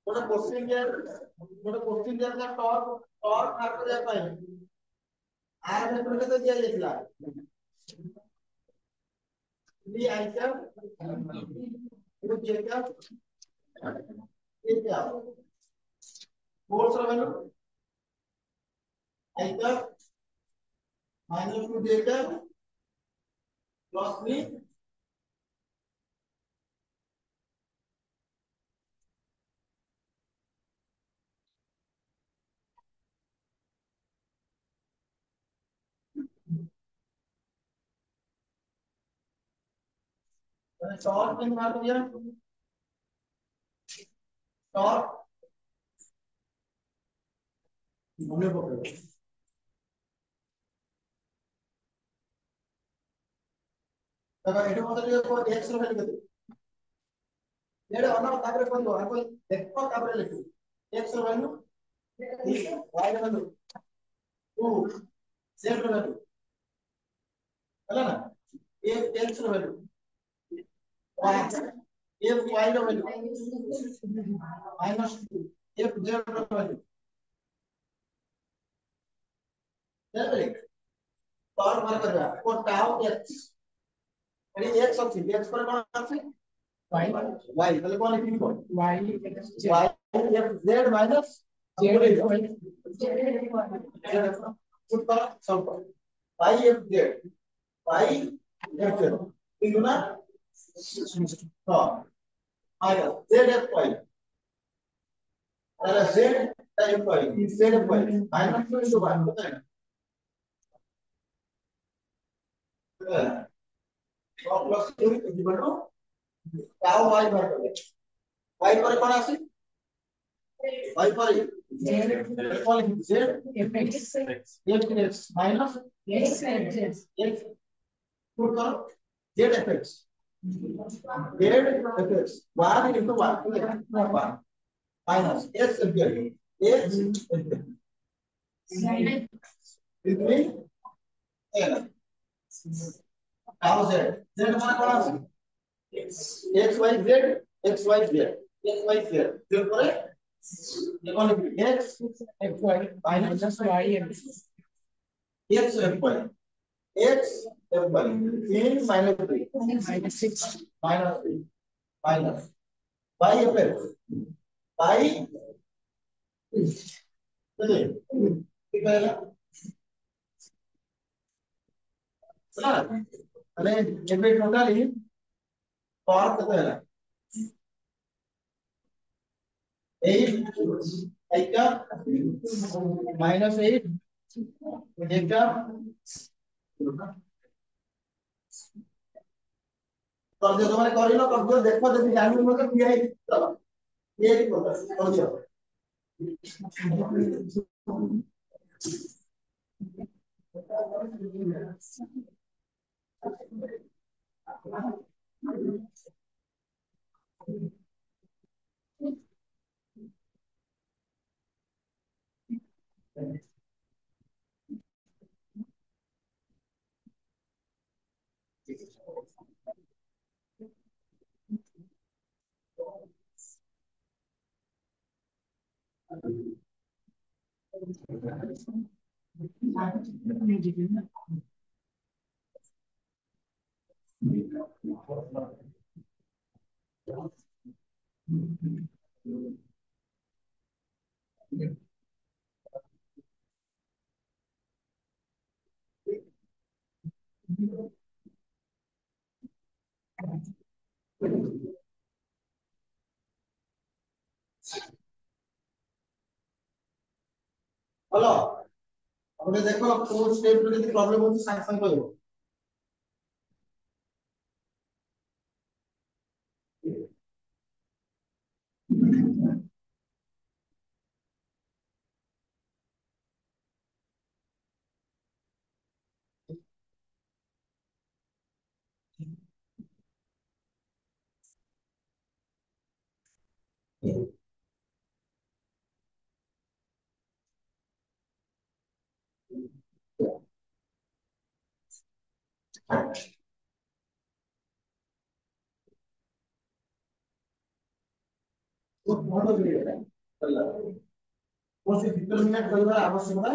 ଗୋଟେ କୋଶ୍ଚିନ୍ ଦିଆଯାଇଥିଲା ଟର୍କ ବାହାର କରିବା ପାଇଁ ଆର ଭେକ୍ଟର କେତେ ଦିଆଯାଇଥିଲା 3 i cap j cap k cap force ର value i cap -2 j cap +3 torque किन बात हो गया टॉर्क मने पकड़ो तब एटो मतलब ये को x रो वैल्यू केते एडे अनर तापर कोन दो कोई देखो तापर लिखो x रो वैल्यू 3 y रो वैल्यू 2 z रो वैल्यू है ना ये x रो वैल्यू 5 ये y रो वैल्यू -2 ये z रो वैल्यू चल टॉर्क बाहर करबा को टाउ x एडी x अछि x पर कोन अछि y তাহলে কোন লিখব y f z minus z put कर सॉल्व कर y f z into ना हां आएगा z f y अरे z f y z f y minus 2 into 1 होता है तो प्लस 2 इक्वल टू टाउ y बाहर कर y पर कौन आसी y पर z कौन z fx fx minus x put करो z fx z fx 1 into 1 minus x fx x between n tau z z मान कौन आसी x y z x y z x y z जोड़ करे ये कौन लिखी x f y minus y x f y x f y 3 minus 3 minus 6 minus 3 minus y f x y चलिए ठीक है ना चला अरे ये पे टोटली टॉर्क कितना है 8 का -8 का कर दियो तुम्हारे करिलो कर दियो देखो जदी जानू मत किया है चलो ये ही कर दियो हेलो अपने देखो कोन स्टेप रे यदि प्रॉब्लम होती सांग सांग कहबो तो बहुत है कौन से डिटरमिनेंट परिवार आवश्यकता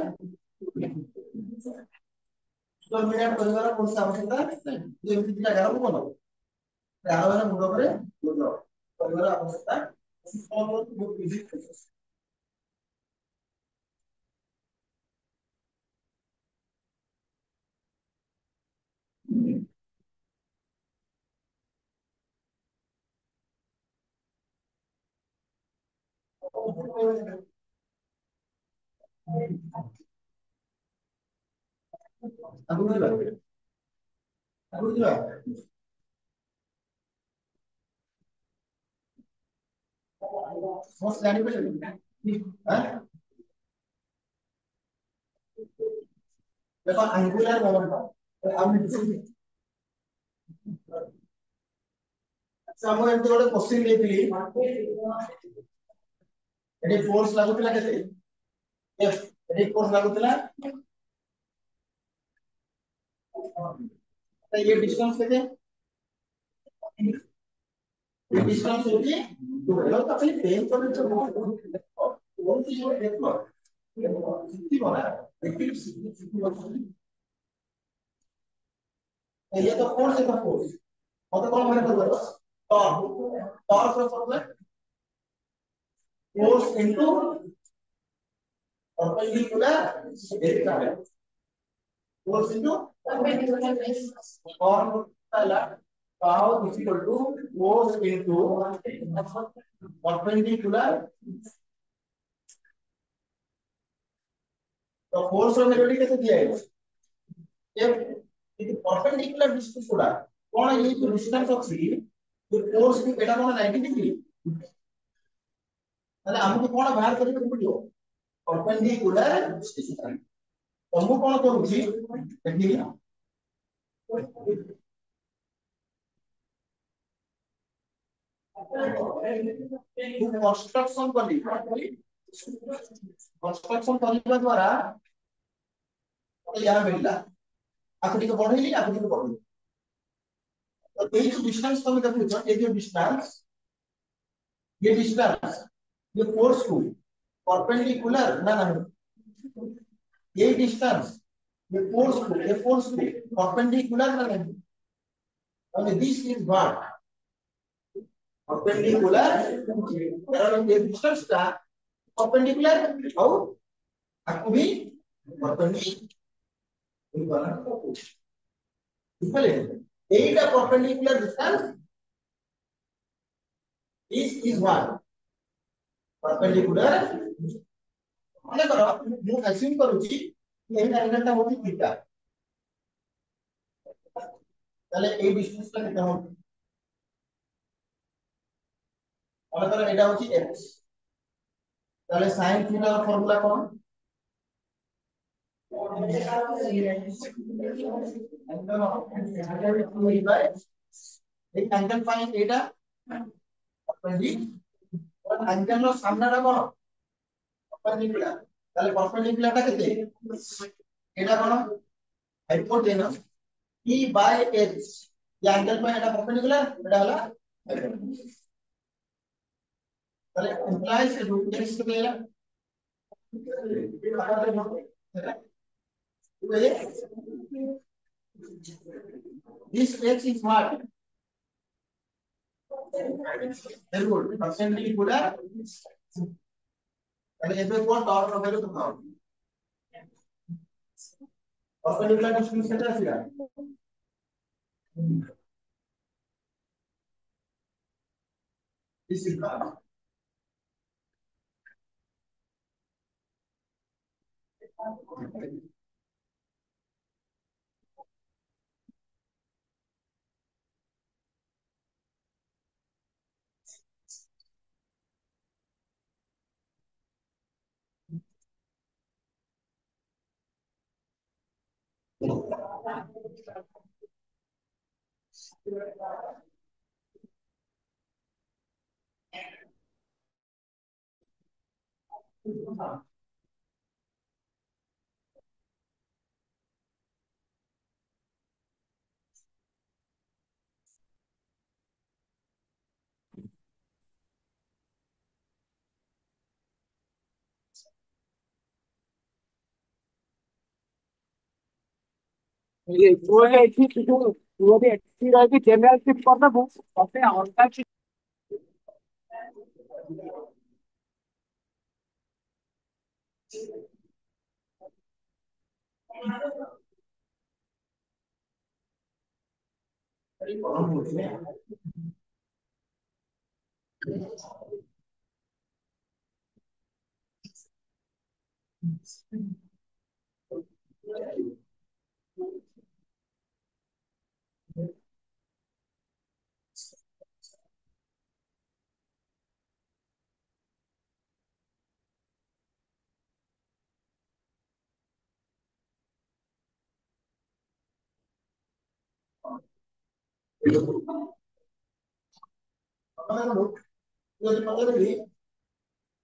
डिटरमिनेंट परिवार कौन से आवश्यकता ये एमती टा गारो कोन गारो वाला मुंड करे बुझो परिवार आवश्यकता कौन बहुत easy aku juga aku juga most जानी पड़ेगी हां देखो एंगुलर मोमेंटम हम हम एमती गोटे क्वेश्चन देथिली एडी फोर्स लागुतला केते एफ एडी फोर्स लागुतला तो ये डिस्टेंस केते ये डिस्टेंस होती तो हेलो तो खाली पेन कर जो वो चीज वो देखो कितनी बड़ा देखिए कितनी ये तो फोर्स है तो फोर्स और तो कौन मैंने कर दो टॉर्क टॉर्क का formula force into perpendicular area force into formula power is equal to force into perpendicular तो फोर्स और वेलोसिटी कैसे दिया है ये परपेंडिकुलर डिस्टेंस गुडा कोन ये जो डिस्टेंस अछि जो फोर्स की एटा कोन 90 डिग्री ताले हमको कोन बाहर करियो पड़ियो परपेंडिकुलर डिस्टेंस तो हम कोन करूची देखिए कंस्ट्रक्शन कली कंस्ट्रक्शन करने द्वारा यहाँ मिलला आकृति को बढ़ेली आकृति को बढ़ेली तो ये जो डिस्टेंस तुम देखो ये डिस्टेंस ये फोर्स को परपेंडिकुलर ना ना ये डिस्टेंस ये फोर्स को परपेंडिकुलर ना नहीं और दिस इज व्हाट perpendicular कारण ये डिस्टेंस का perpendicular और आपको भी perpendicular ठीक है एटा perpendicular distance is what perpendicular माने करो मु अज्यूम करूची एही एंगल ता होती थीटा তাহলে এই ডিসটেন্স টা কেটে হবে মনে করো এটা হচ্ছে x তাহলে sin থিটা এর ফর্মুলা কোন এই অ্যাঙ্গেল ফাইন এটা অ্যাঙ্গেল এর সামনেটা কোন পারপেন্ডিকুলার তাহলে পারপেন্ডিকুলারটা কেতে এটা কোন হাইপোটেনাস e বাই h এই অ্যাঙ্গেল পাই এটা পারপেন্ডিকুলার এটা হলো তাহলে ইমপ্লাইজ রুট x কে this x is what very good perpendicular তাহলে এতে কোন টর্ক হবে তো পাও perpendicular distance কেটে আসিরা this is ये वो है कि जो वो भी अच्छी रहेगी जनरल शिफ्ट कर दो वो सबसे ऑनलाइन शिफ्ट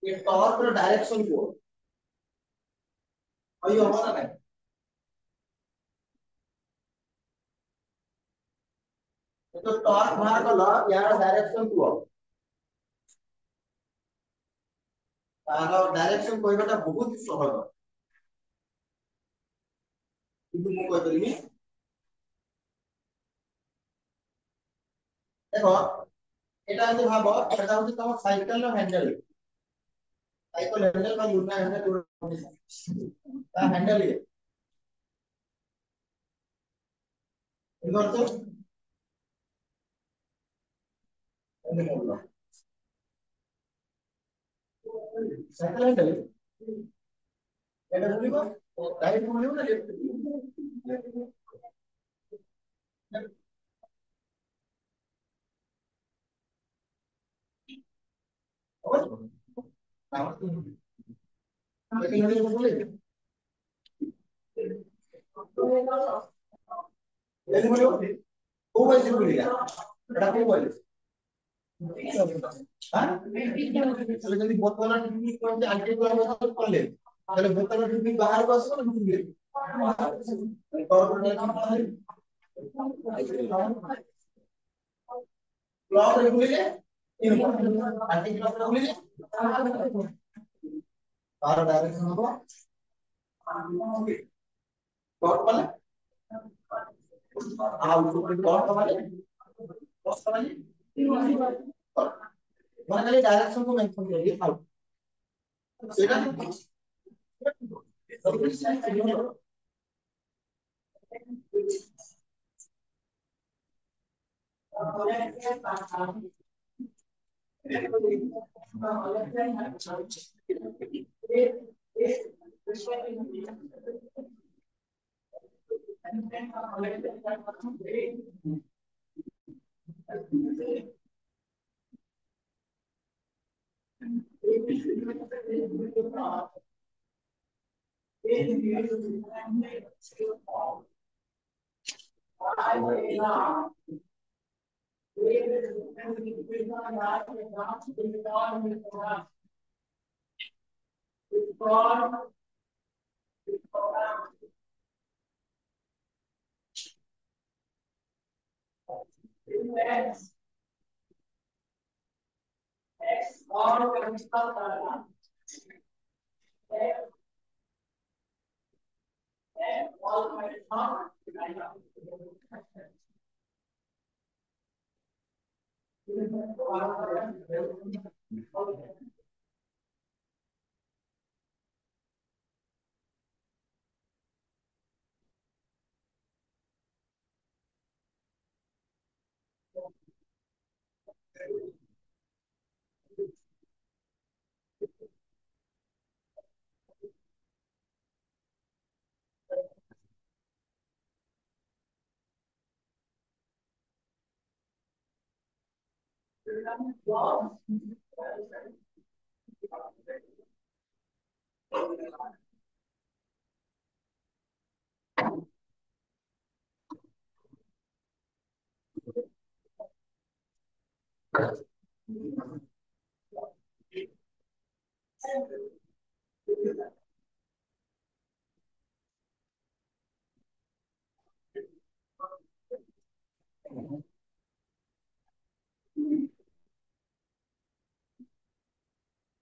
ये टॉर्क डायरेक्शन को अयो हमारा नहीं तो टॉर्क बाहर का लॉ यार डायरेक्शन को तार डायरेक्शन कहबाटा बहुत सहज কিন্তু ମୁଁ କହିପାରିବି ଦେଖ এটা যদি ভাবো এটা হচ্ছে তোমার সাইকেলର হ্যান্ডেল সাইকেল হ্যান্ডেল বা লুনা হ্যান্ডেল তা হ্যান্ডেল কি করছো সাইকেল হ্যান্ডেল এটা বলিব রাইট বলিব না লেফট କୋଉ ବୟସ ବୁଲିଲା ଏଟା କୋଉ ବୟସ ଯଦି ବୋତଲ ଟି ଆଣ୍ଟି କଲେ ତାହେଲେ ବୋତଲ ଟି ବାହାରକୁ ଆସିବ ନା କ୍ଲବ ରେ ବୁଲିଲେ ଆଣ୍ଟି କ୍ଲବ ରେ ବୁଲିଲେ ତାର ଡାଇରେକ୍ସନ ହବ କ୍ଲବ ମାନେ ଆଉ କ୍ଲବ ମାନେ ମାନେ ଖାଲି ଡାଇରେକ୍ସନ କୁ ମେନସନ କରିକି ଆଉ ସେଇଟା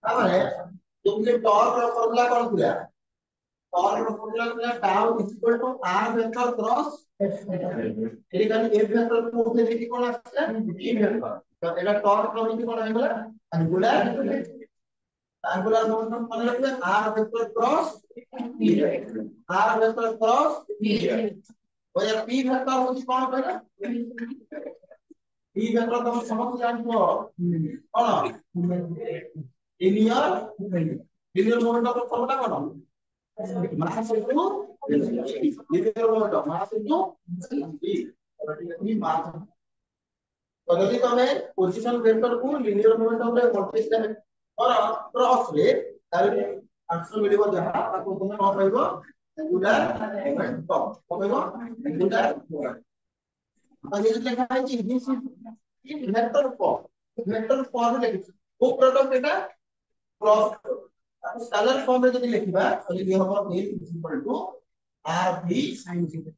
তাহলে তুমি টর্ক এর ফর্মুলা কোন ଥିଲା टॉर्क ର ଫର୍ମୁଲା ଥିଲା tau r vector cross f vector এটি খালি f ভেক্টর কোতে দেখি কোন আসছে b ভেক্টর তো এটা টর্ক র নীতি কোন হইগলা অ্যাঙ্গুলার মোমেন্টাম মানে হচ্ছে r vector cross b r vector cross b ওই p ভেক্টর হচ্ছে কোন কইরা p ভেক্টর তুমি সমস্ত জানছো কোন লিনিয়ার লিনিয়ার মোমেন্টাম র ফর্মুলা কোন mass into linear momentum mass into b ini mass तो यदि तमे पोजीशन वेक्टर को linear momentum रे मल्टीप्लाई और क्रॉस रे तारे आंसर मिलिबो जहा ताको तुमे कोन पाइबो एंगुलर मोमेंटम कोन पाइबो एंगुलर मोमेंटम और ये लिखा है कि दिस इज वेक्टर फॉर्म लिखि को प्रोडक्ट एटा क्रॉस स्केलर फॉर्म में यदि लिखिबा तो ये हम a equal to r b sin 0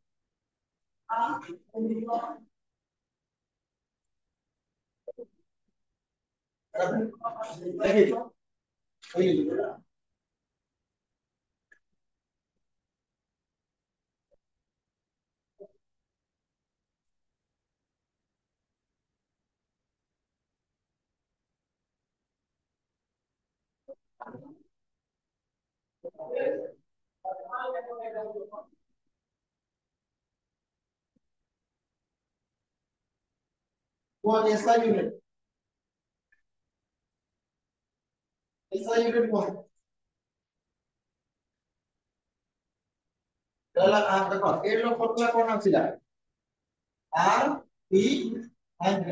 वो ऐसा यूनिट कौन তাহলে দেখো এর ফর্মুলা কোন ছিল r p sin θ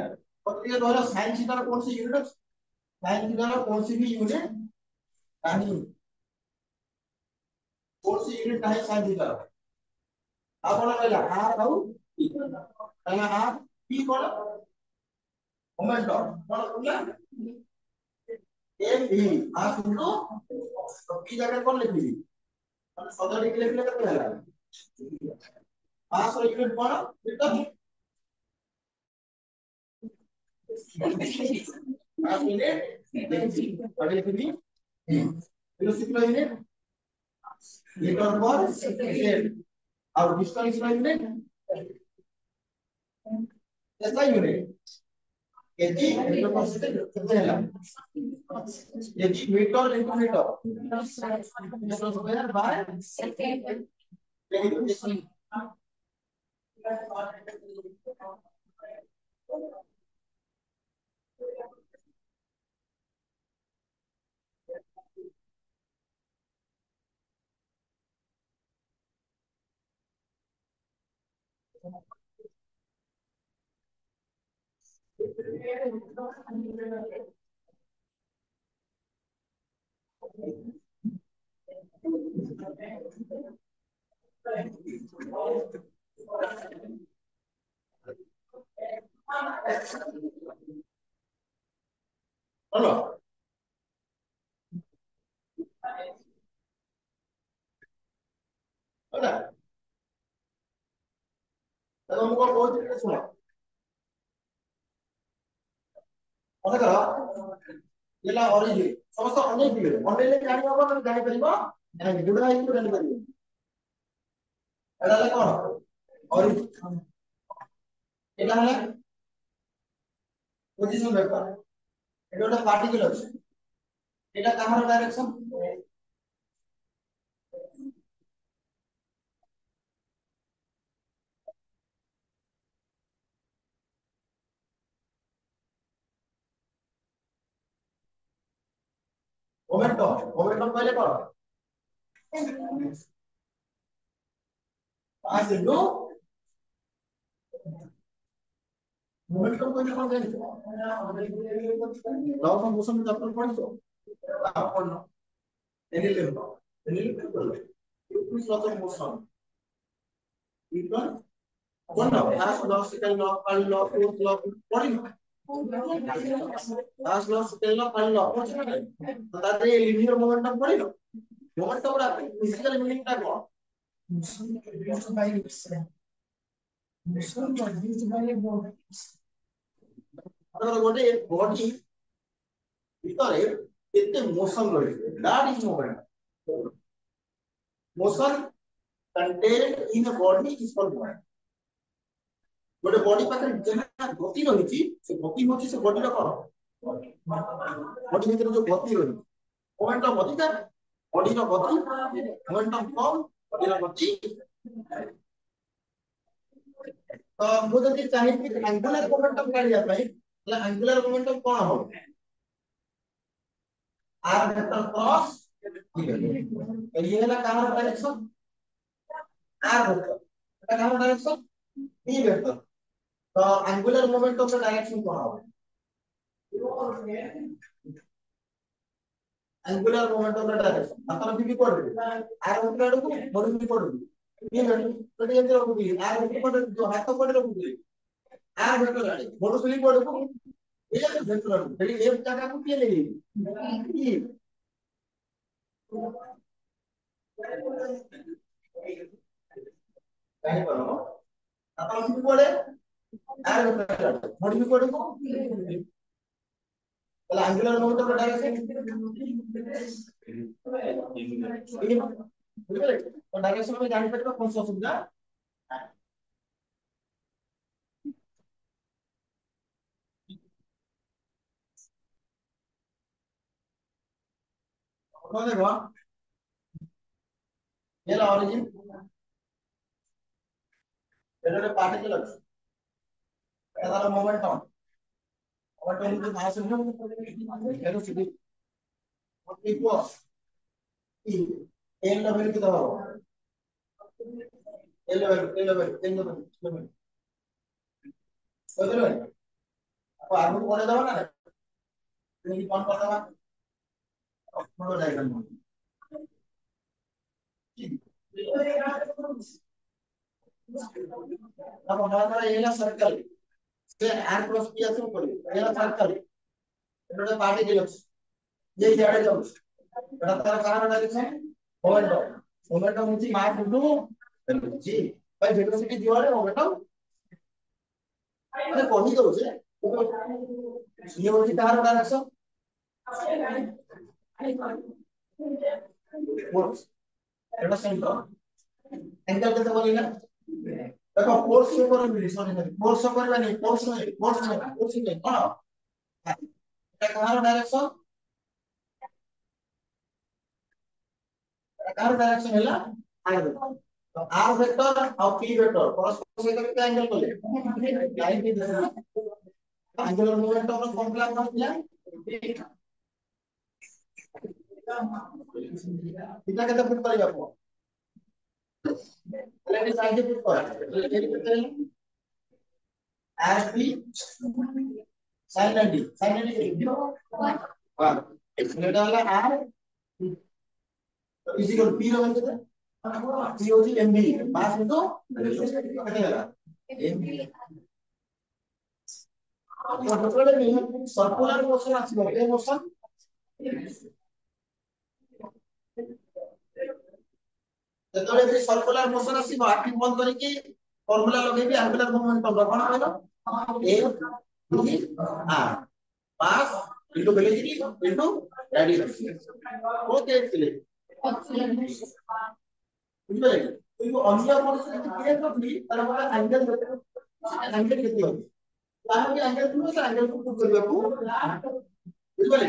প্রত্যেক ধরো sin θ এর কোন সি ইউনিট sin θ এর কোন সি ইউনিট नहीं কোন সি ইউনিট नहीं sin θ आपण कहला r और p कहला r p कोन मोमेंटम कोन बोला m v r इनटू तो p जगह कोन लिखबी মানে সদা লিখলে কত হলো 5 ইউনিট কোন मीटर 5 यूनिट और लिखबी velocity unit metre per second और डिस्टेंस यूनिट ऐसा यूनिट यदि मीटर पर सेकंड कितना है यदि metre into metre metre square by second hello ହେଲା ତ ମୁଁ କଣ କହୁଛି ଟିକେ ଶୁଣ ମନେ କର ହେଲା ଅରିଜିନ ସମସ୍ତ ଅନେକ ଦିବେ ଅନେଇଲେ ଜାଣି ହବ ନା ଜାଣି ପାରିବ ନାହିଁ ବୁଢା ହେଇକି ଜାଣି ପାରିବ ଏଟା ହେଲା କଣ ଅରିଜିନ ଏଟା ହେଲା ପୋଜିଶନ ଭେକ୍ଟର ଏଟା ଗୋଟେ ପାର୍ଟିକଲ ଅଛି ଏଟା କାହାର ଡାଇରେକ୍ସନ मोमेंटम पहले कौन पास इनटू মোমেন্টাম কইলে কোন জানি লস অফ মোশন চ্যাপ্টার পড়ছো পড়নো এনিলেম এনিলেম করবে use laws of motion equal কোন না first law second law third law fourth law পড়ি না first law second law third law পড়ছো না তো তাদের এই লিনিয়ার মোমেন্টাম পড়ি না মোমেন্টাম ওরা ফিজিক্যাল মিনিংটা কো মোশন বাই মোশন বাই ধরো গোটে বডি ভিতরে কেতে মোশন রয়েছে that is moment motion contained in a body is called moment गोटे बॉडी पाखरे जहां गति रही से गति होची से बॉडी रा कोन बॉडी भीतर जो गति रही मोमेंटम अधिक बॉडी रा गति मोमेंटम कम बॉडी रा गति तो मु जदि चाहि कि एंगुलर मोमेंटम काढिया पई એટલે एंगुलर मोमेंटम कोन हो r वेक्टर क्रॉस ये वाला कहां डायरेक्शन r वेक्टर कहां डायरेक्शन b वेक्टर तो एंगुलर मोमेंटम का डायरेक्शन कौन होगा एंगुलर मोमेंटम का डायरेक्शन मतलब भी पड़ रही आर वेक्टर को बॉडी भी पड़ रही ये वेक्टर तो ये रखो भी आर वेक्टर जो हाथ पड़ रखो भी आर वेक्टर बॉडी से पड़ रखो ये वेक्टर तेरी एक जगह को क्या लेगी कहीं पर हो अपन भी पड़े आर वेक्टर बॉडी भी पड़ रखो তাহলে অ্যাঙ্গুলার মোমেন্টাম ডাইরেকশন বুঝলে তো ডাইরেকশন আমি জানি পারবো কোন অসুবিধা কোন দেখো এর অরিজিন এটা পার্টিকেল আছে এটা হলো মোমেন্টাম মোমেন্টাম যদি মাস ভেলোসিটি ইকুয়াল এল লেভেল কি দাও এল লেভেল বুঝলে তো আগে পড়ে দাও না তুমি কোন কথা বা পুরো ডায়াগ্রাম अब हमारा एला सर्कल से आर क्रॉस किया तो पड़े एला सर्कल এটা পার্টিকেল এই জায়গায় যাও এটা তার কারণ ডাইরেকশন মোমেন্টাম মোমেন্টাম হচ্ছে মাস ইনটু ভেলোসিটি ভাই ভেলোসিটি দিওয়ারে মোমেন্টাম মানে কহি দউছে ये হচ্ছে কার ডাইরেকশন ফোর্স এটা সেন্টার एंगल কেতে বলি না देखो फोर्स से করে মিলি সরি সরি फोर्स से করবে না फोर्स नहीं हां এটা কার ডাইরেকশন कार डायरेक्शन है आर वेक्टर तो आर वेक्टर और पी वेक्टर परस्पर से कितना एंगल बोले लाइन की दिशा एंगुलर मोमेंटम का फॉर्मूला क्या है कितना कितना पुट करेगा आपको पहले साइड पुट कर ये कितना है आर पी sin 90 sin 90 वाह इसमें डाला आर इक्वल पी रो कितना पी होती एमबी पास में तो कितने लगा एमबी टोटल में सर्कुलर मोशन आछिबो ए मोशन जेतले भी सर्कुलर मोशन आछिबो आखि बंद करी कि फार्मूला लगेबी एंगुलर मोमेंटम कोन कहलो ए बी आर पास into velocity into radius okay चले बुझले तो अन्य परिस्थिति क्रिएट करबी तार मतलब एंगल कितनी होगी तार के एंगल को से एंगल को पुट करबा बुझले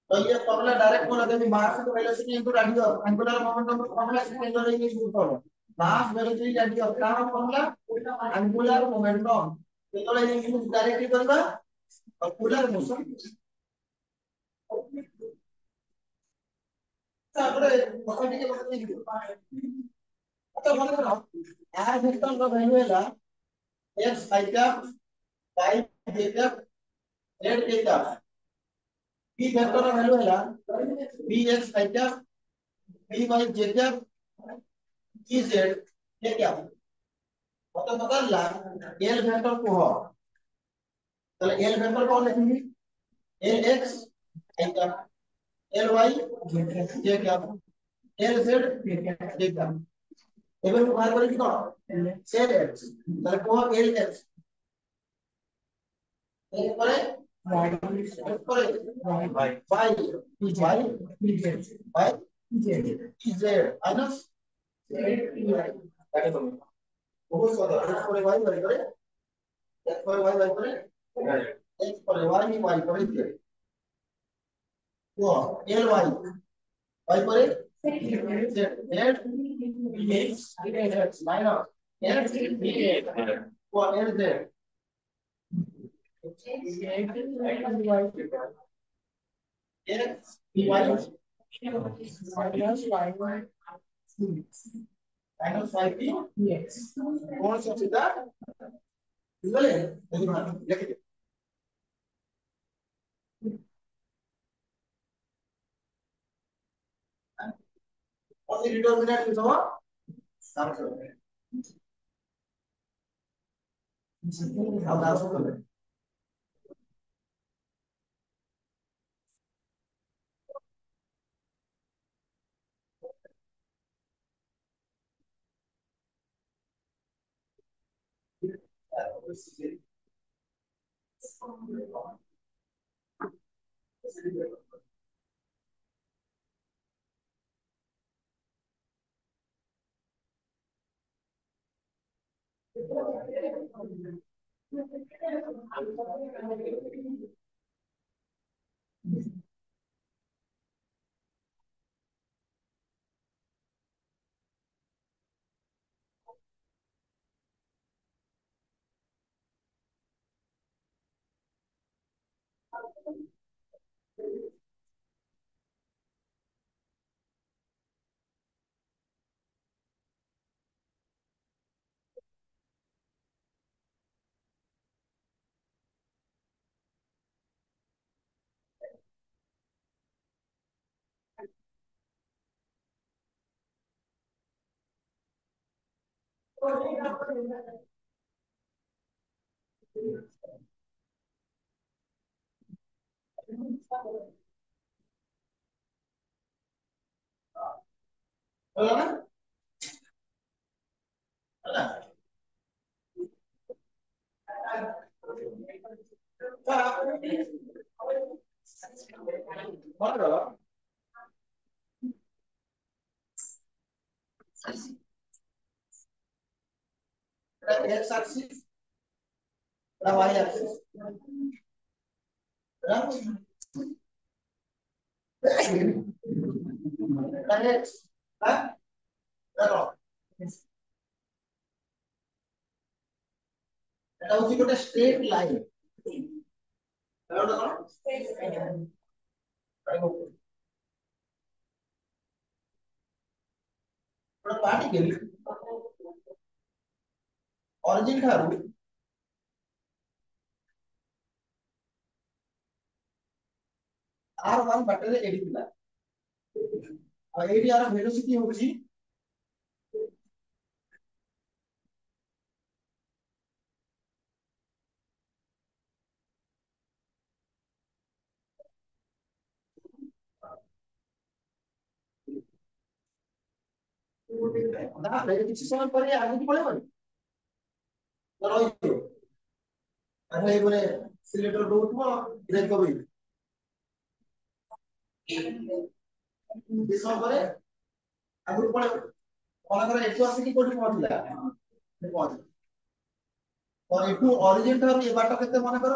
तो ये फॉर्मूला डायरेक्ट बोला था कि mass to velocity into radius angular momentum का फॉर्मूला सेकेंडरी इंग्लिश यूज करो मास वेलोसिटी रेडियस का फॉर्मूला एंगुलर मोमेंटम तो ये इंग्लिश डायरेक्टली करबा और एंगुलर मोशन তারপরে কথাটিকে কথা লিখি আচ্ছা মনে করো আর ভেক্টর র ভ্যালু হলো x i cap y j cap z k cap b vector র ভ্যালু হলো b x i cap b y j cap b z k cap কত বদললা l ভেক্টর কো তাহলে l ভেক্টর কো লিখি l x i cap l y j cap l z k cap এবার ব্যবহার করে কি করো সেট এক্স তাহলে কো এল এক্স এরপরে এরপরে by by by by z minus তাকে বলি বহু কথা এক্স করে বাই বাই করে এক্স করে বাই বাই করে এক্স করে ওয়াই বাই করে জেড তো এল ওয়াই বাই করে z z x minus x ও L z x y minus minus 5p yes कौन सा सीधा বুঝলে দেখুন লিখে দিন only determinant is our answer अब आंसर करें बोला ना बोला बोलो x axis y axis correct হ্যাঁ দেখো এটা হচ্ছে একটা স্ট্রেট লাইন पार्टिकल ऑरिजिन ठारू r1 ବାଟରେ ଏଡି ଥିଲା ଆଉ ଏଇଠି ଆର ଭେଲୋସିଟି ହଉଛି ତାପରେ କିଛି ସମୟ ପରେ ଆଗକୁ ପଳେଇବନି ରହିଯିବ ଆମେ ଏଇଭଳି ସିଲିଣ୍ଡର ଦଉଥିବ ବ୍ରେକ୍ କରିବି କିଛି ସମୟ ପରେ ଆଗକୁ ପଳେଇବ ମନେକର ଏଠୁ ଆସିକି କୋଉଠି ପହଞ୍ଚିଲା ପହଞ୍ଚିଲା ତ ଏଠୁ ଅରିଜିନ ଠାରୁ ଏ ବାଟ କେତେ ମନେକର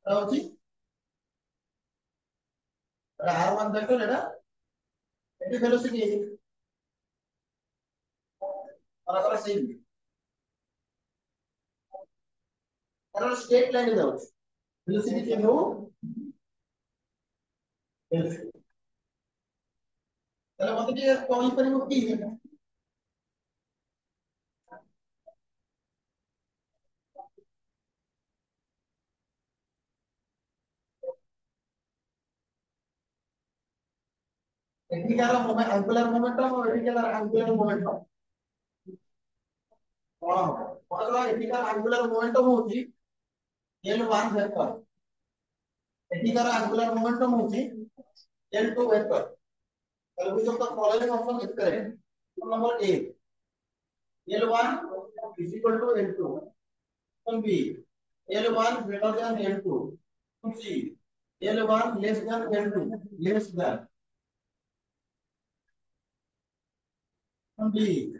ରହୁଛି r1 ଭେକ୍ଟର ଏଟା ଏଠି ଭେଲୋସିଟି ମନେକର ସେଇ କାରଣ ଷ୍ଟ୍ରେଟ ଲାଇନ ଯାଉଛି ଭେଲୋସିଟି କେବେ ହଉ ତାହେଲେ ମତେ ଟିକେ କହିପାରିବ କି ଏଠିକାର ମୋମେଣ୍ଟ ଆଙ୍ଗୁଲାର ମୋମେଣ୍ଟମ ଆଉ ଏଠିକାର ଆଙ୍ଗୁଲାର ମୋମେଣ୍ଟମ କଣ ହବ ମନେକର ଏଠିକାର ଆଙ୍ଗୁଲାର ମୋମେଣ୍ଟମ ହଉଛି L1 ଭେକ୍ଟର एटिकार एंगुलर मोमेंटम होची L2 वेक्टर ताहले बुझो तो following option is correct number A L1 is equal to L2 option B L1 greater than L2 option C L1 less than L2 less than option D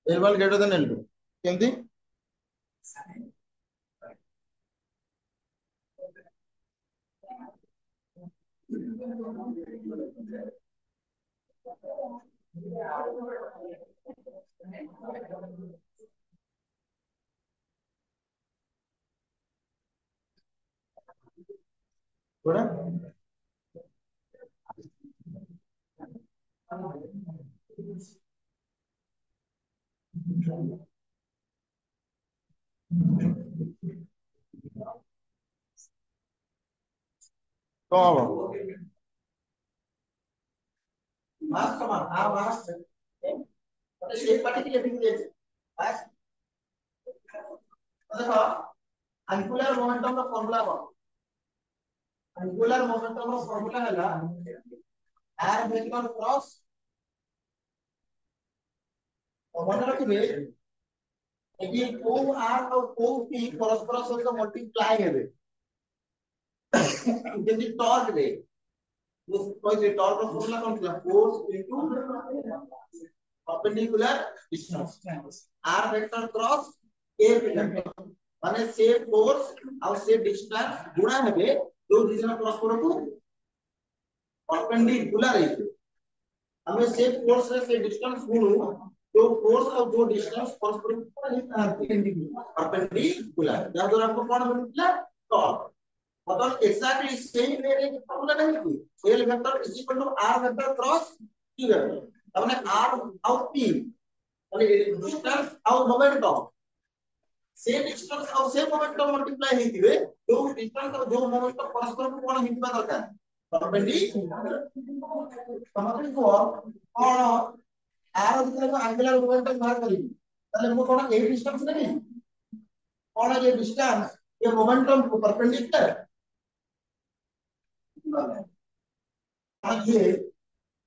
L1 greater than L2 केमती थोड़ा तो मास समान आ मास मतलब एक particle लिख दे मास देखो angular momentum का formula angular momentum का फार्मूला है r वेक्टर क्रॉस मन रखिबे एकी को r और को p परस्पर सहित मल्टीप्लाई हेबे जति टॉर्क रे वो कोई टॉर्क का फार्मूला कौन था force into perpendicular distance r vector cross a vector माने से फोर्स और से डिस्टेंस गुणा हेबे दो दिशा परस्पर को परपेंडिकुलर है हमें से फोर्स से डिस्टेंस गुणो तो फोर्स और जो डिस्टेंस परस्पर परपेंडिकुलर जहां द्वारा आपको कौन मिलता टॉर्क मतलब एग्जैक्टली सेम मेरे फॉर्मूला नहीं थी L vector is equal to R vector cross P vector हमने आर और पी माने डिस्टेंस और मोमेंटम से डिस्टेंस और से मोमेंटम मल्टीप्लाई हेतिबे जो डिस्टेंस और जो मोमेंटम परस्पर को कोन हितबा दरकार परपेंडिकुलर समझ को कोन आर दिले एंगुलर मोमेंटम बाहर करी ताले मो कोन ए डिस्टेंस नहीं कोन ये डिस्टेंस ये मोमेंटम को परपेंडिकुलर ये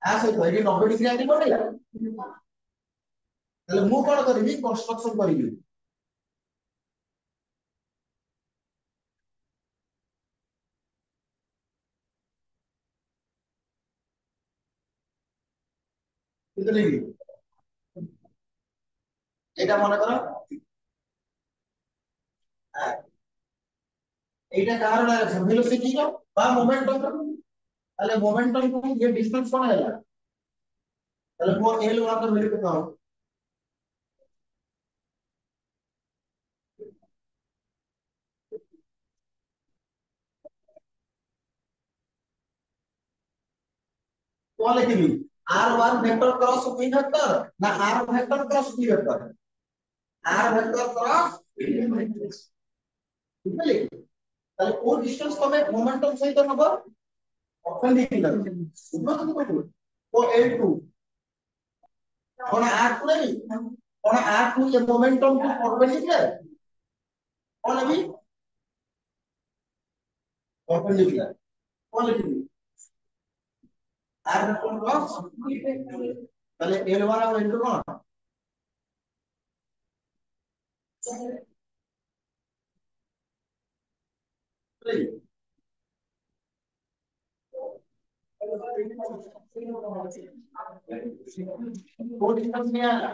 ऐसे कोई 90 डिग्री आगे बढ़ेगा ताले मु कोन करबी कंस्ट्रक्शन करबी বুঝলি এটা মনে করো এইটা কার ডাইরেকশন ভেলোসিটি বা মোমেন্টাম তাহলে মোমেন্টাম যে ডিসটেন্স কোন হলো তাহলে ফর L1 এর ভ্যালু কত হবে তো লিখবি r1 vector cross p vector না r vector cross p vector r vector cross p vector বুঝলি তাহলে কোন ডিসটেন্স কমে মোমেন্টাম সহিত হবে অপশন লিখলাম বুঝছো তো কত ও L2 কোন r2 নেই কোন r2 এ মোমেন্টাম টু পারপেন্ডিকুলার কোন আমি পারপেন্ডিকুলার কোন লিখবি r ভেক্টর ক্রস তাহলে L1 আর L2 কোন কোন ডিসটেন্স নিয়ে আলা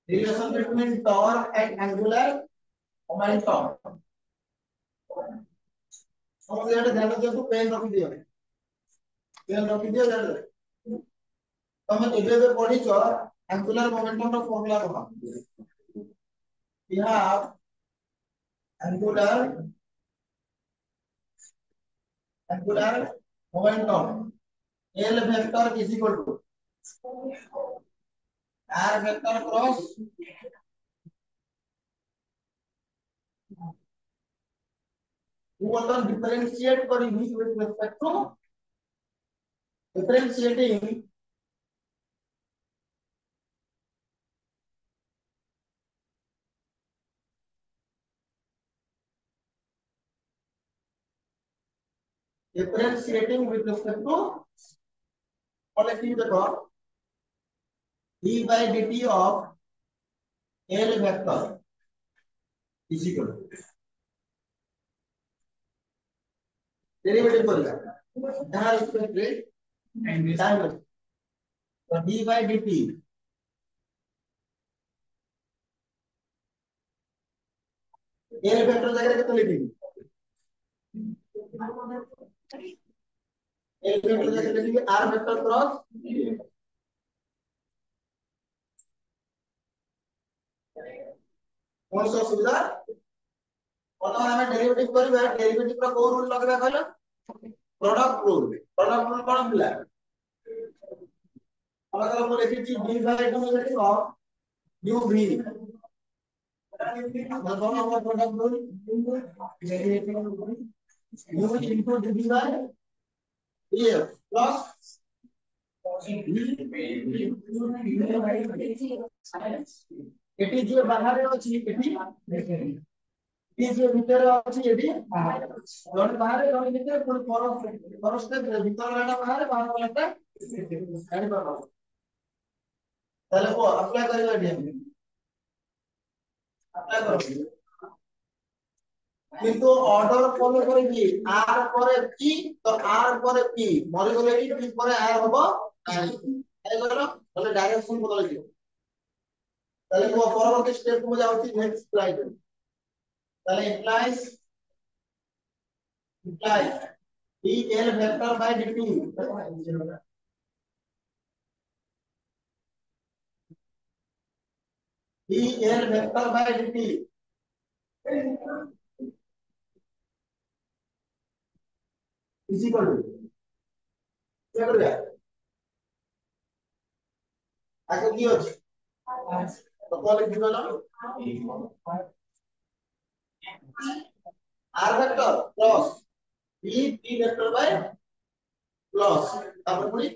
Relation between torque and angular momentum. समझ लेते ध्यान दे तो पेन रख दियो ध्यान दे तमे एबे पढी छ angular momentum ର formula कहा we have angular momentum L vector is equal to r vector cross what are differentiate करी with respect to differentiating with respect to collective देखो d by dt of L vector is equal to derivative करेगा जहां respect रे time तो d by dt L vector जगह कितना लिखेंगे L vector जगह लिखेंगे r vector क्रॉस कौन सा सुविधा मतलब हमें डेरिवेटिव करबे डेरिवेटिव रा को रूल लगबे कहलो प्रोडक्ट रूल कोन मिला अगर हम लिखि छी d by dt of uv मतलब हम product rule derivative u into d by df plus एटी जे बाहर अछि एटी एटी जे भीतर अछि एटी जण बाहर जण भीतर पुनी परस्ते भीतर वाला बाहर वाला जानि पाबो ताले को अप्लाई करबा डी अप्लाई करो किंतु ऑर्डर फॉलो करेगी आर पर पी तो आर पर पी मरि गले की पी पर आर होबो काय करो मतलब डायरेक्शन बदल दियो ताले को परवर्ती स्टेप को जाउची नेक्स्ट स्लाइड ताले implies dl vector by dt dl vector by dt is equal to क्या कर रहा है आगे की होची तो कॉल लिख दिलो r vector cross b vector by plus तापर पुनी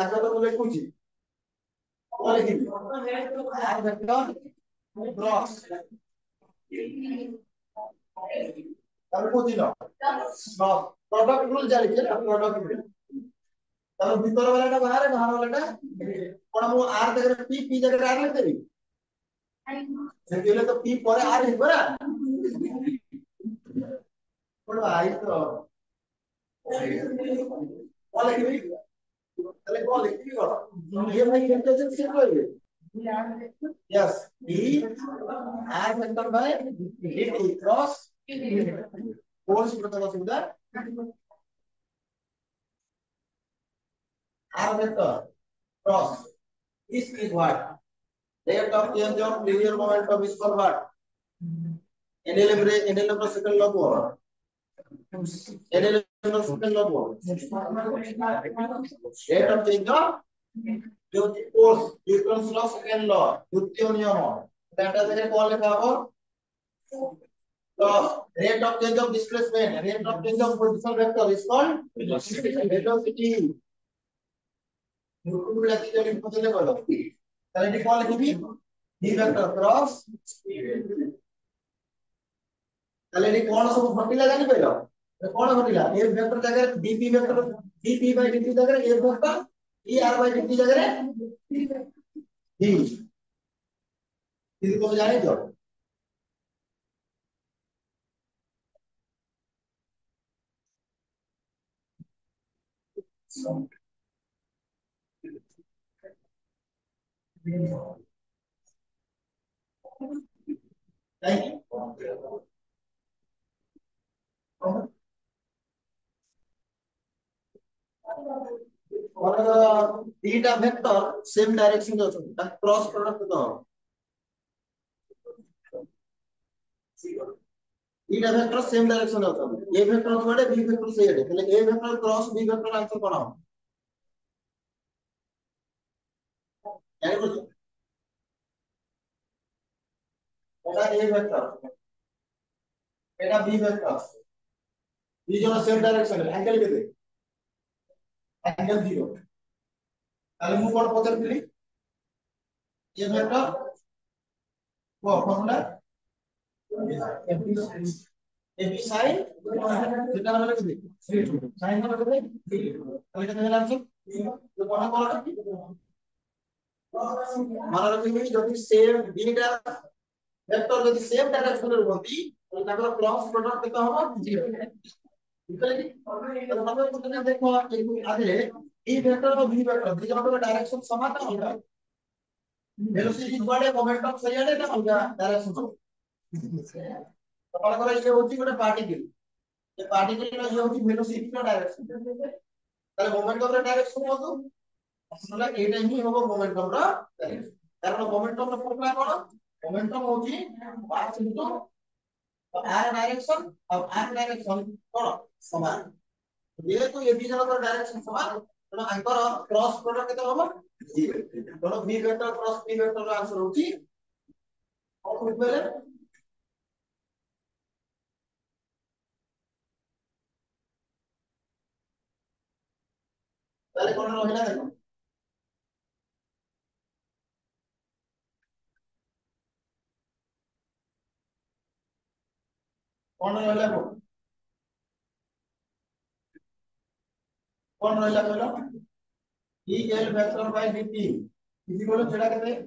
आगे तो बोले कुछ कॉल लिख दियो r vector cross तापर को दिलो प्रोडक्ट रूल जारी के प्रोडक्ट रूल तापर भीतर वालाटा बाहर वालाटा कोन मु r जगह p जगह r लिख देबी सेकेले तो p पर r है बरा कोन आई तो कॉल लिख दी ताले कॉल लिख दी करो ये भाई टेंपरेचर सेट होइए yes d r vector by dt cross force प्रकार सुविधा r vector cross this is what rate of change of linear momentum is for what NLM second law को NLM second law को rate of change of जो force difference law second law द्वितीय नियम data जगह call लिखा हो plus rate of change of displacement rate of change of position vector is called velocity দুটো কি যদি পছন্দ করো তাহলে এটি কোন লিখবি ভি ভেক্টর ক্রস তাহলে এটি কোন সব ঘটিলা জানি পাইল কোন ঘটিলা এ ভেক্টর জায়গায় DP vector DP by DP জায়গায় এ ভেক্টর ই আর বাই ডিপি জায়গায় ডি ఇది কত জানি তো তাই কি ଦିଟା ଭେକ୍ଟର ସେମ ଡାଇରେକ୍ସନ ରେ ଅଛନ୍ତି ତା କ୍ରସ ପ୍ରଡକ୍ଟ କେତେ ହବ ଦିଟା ଭେକ୍ଟର ସେମ ଡାଇରେକ୍ସନ ରେ ଅଛନ୍ତି ଏ ଭେକ୍ଟର କୁଆଡେ ବି ଭେକ୍ଟର ସେଇଆଡେ ହେଲେ ଏ ଭେକ୍ଟର କ୍ରସ ବି ଭେକ୍ଟର ଆନ୍ସର କଣ ହବ ଜାଣିପାରୁଛ ଏଟା ଏ ଭେକ୍ଟର ଏଟା ବି ଭେକ୍ଟର ଦି ଜଣ ସେମ ଡାଇରେକ୍ସନ ରେ ଆଙ୍ଗେଲ କେତେ ଆଙ୍ଗେଲ 0 ତାହେଲେ ମୁଁ କଣ ପଚାରୁଥିଲି ଏ ଭେକ୍ଟର ଫର୍ମୁଲା এবি সাইন যেটা হলো কি সাইন হলো কত তাহলে কেটে গেল আনসার তো মনে করো মনে রাখবে যদি সেম দিটা ভেক্টর যদি সেম ডাইরেকশনে ରୁହନ୍ତି তাহলে ତାଙ୍କର ক্রস প্রোডাক্ট কেତେ হবে 0 বুঝলে কি তাহলে মনে করতে দেখো এই আগে এই ভেক্টর আর ভি ভেক্টর ଦି ଜଣଙ୍କର ডাইরেকশন ସମାନ ନା ଅଲଗା ভেলোসিটি କୁଆଡେ ମୋମେন্টম ସେଇଆଡେ ନା ଅଲଗା ଡାଇରେକସନ ତମର କର ଇଏ ହଉଛି ଗୋଟେ ପାର୍ଟିକଲ ये पार्टिकल का ये होती वेलोसिटी का डायरेक्शन তাহলে মোমেন্টাম এর ডাইরেকশন কত আসলে এইটাই হি হবে মোমেন্টাম এর ডাইরেকশন কারণ মোমেন্টাম এর ফর্মুলা কোন মোমেন্টাম হচ্ছে মাস ইনটু আর ডাইরেকশন আর আর ডাইরেকশন কোন সমান যেহেতু এই দুই জনকৰ ডাইরেকশন সমান তেଣୁ ଆଙ୍କର ক্রস প্রোডক্ট কেতে হবে 0 তেଣୁ B vector cross P vector ର आंसर হচ্ছে কত বুঝলে তাহলে কোন রহিলা দেখো কোন রহিলা কোন রহিলা কইলো E L vector by dt इसी को छेड़ा कहते हैं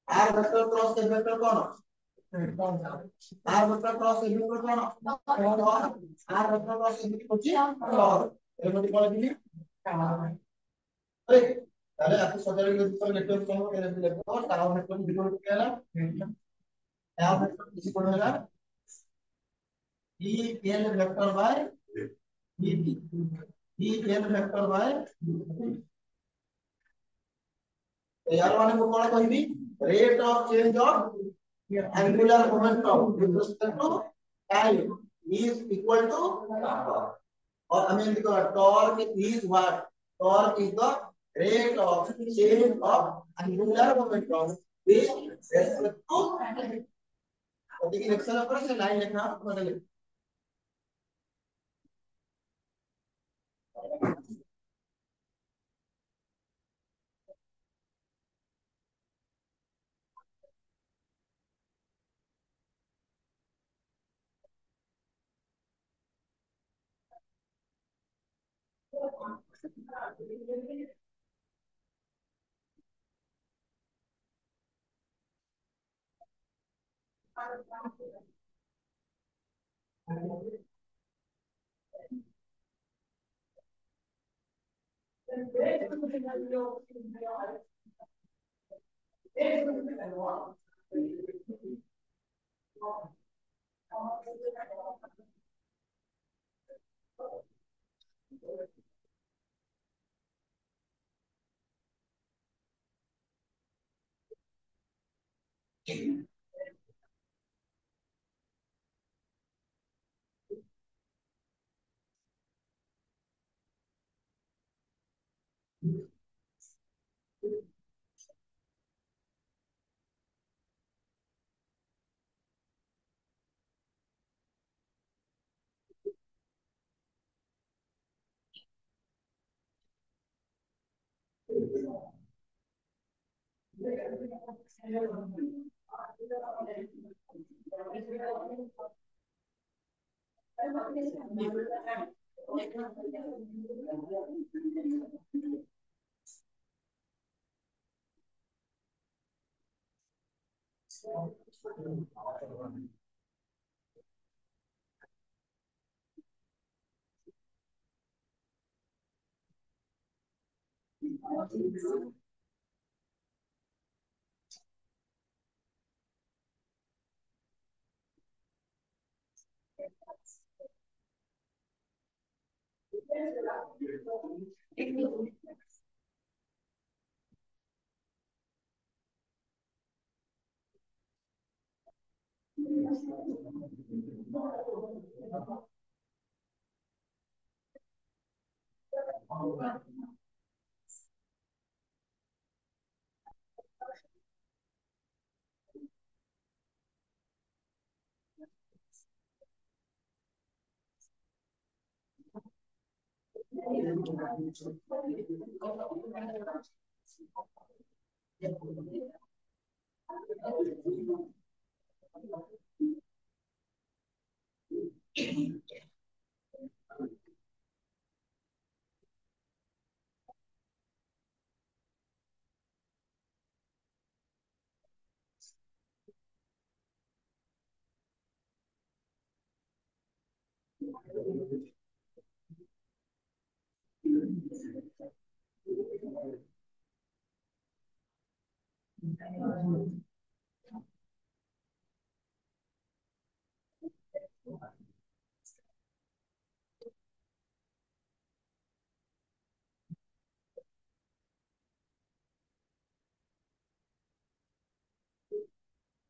R vector cross L vector कौन R vector cross L vector कौन R vector cross L vector होची और एमटी कोन दिली अरे তাহলে আপনি সজারে যদি নেটওয়ার্ক কম করে দিলে তো তার নেটওয়ার্ক ভিডিও কি হলো আর ভেক্টর ইজি কোন হলো E L vector by dt E L vector by यार माने को कोन कहबी rate of change of angular momentum with respect to time is equal to और हमें लिखो torque is what torque is the rate of change of angular momentum with respect to देखिए Excel पर से लाइन लिखना मतलब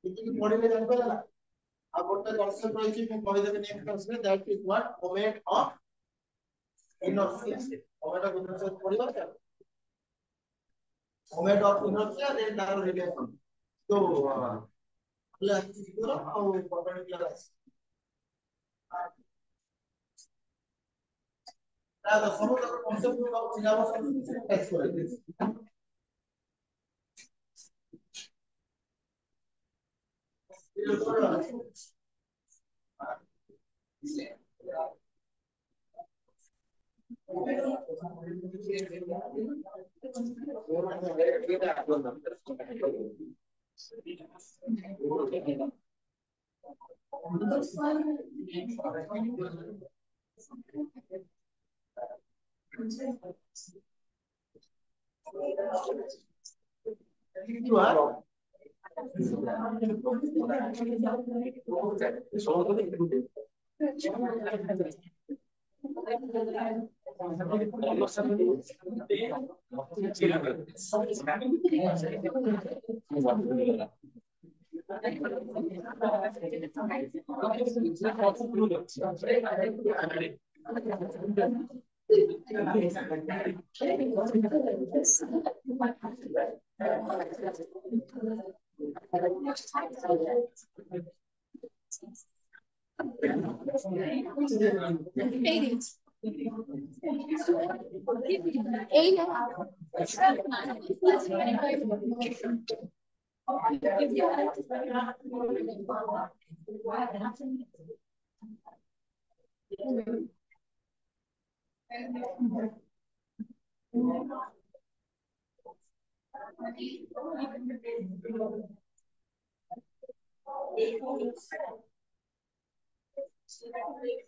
ଏତିକି ପଢିଲେ ଜାଣିପାରିଲା ନା ଆଉ ଗୋଟେ କନସେପ୍ଟ ରହିଛି ମୁଁ କହିଦେବି ନେକ୍ସଟ କ୍ଲାସରେ that is what moment of inertia moment of inertia ପଢିବା ମୋମେଣ୍ଟ ଅଫ ଇନର୍ସିଆ ଦେନ ତାର ରିଲେସନ ତ ହେଲା ଚିତ୍ର ଆଉ ପରପେଣ୍ଡିକୁଲାର ତାର ସବୁ କନସେପ୍ଟ ଅଫ ସିଲାବସ ଟେକ୍ସଟ କରାଯାଇଛି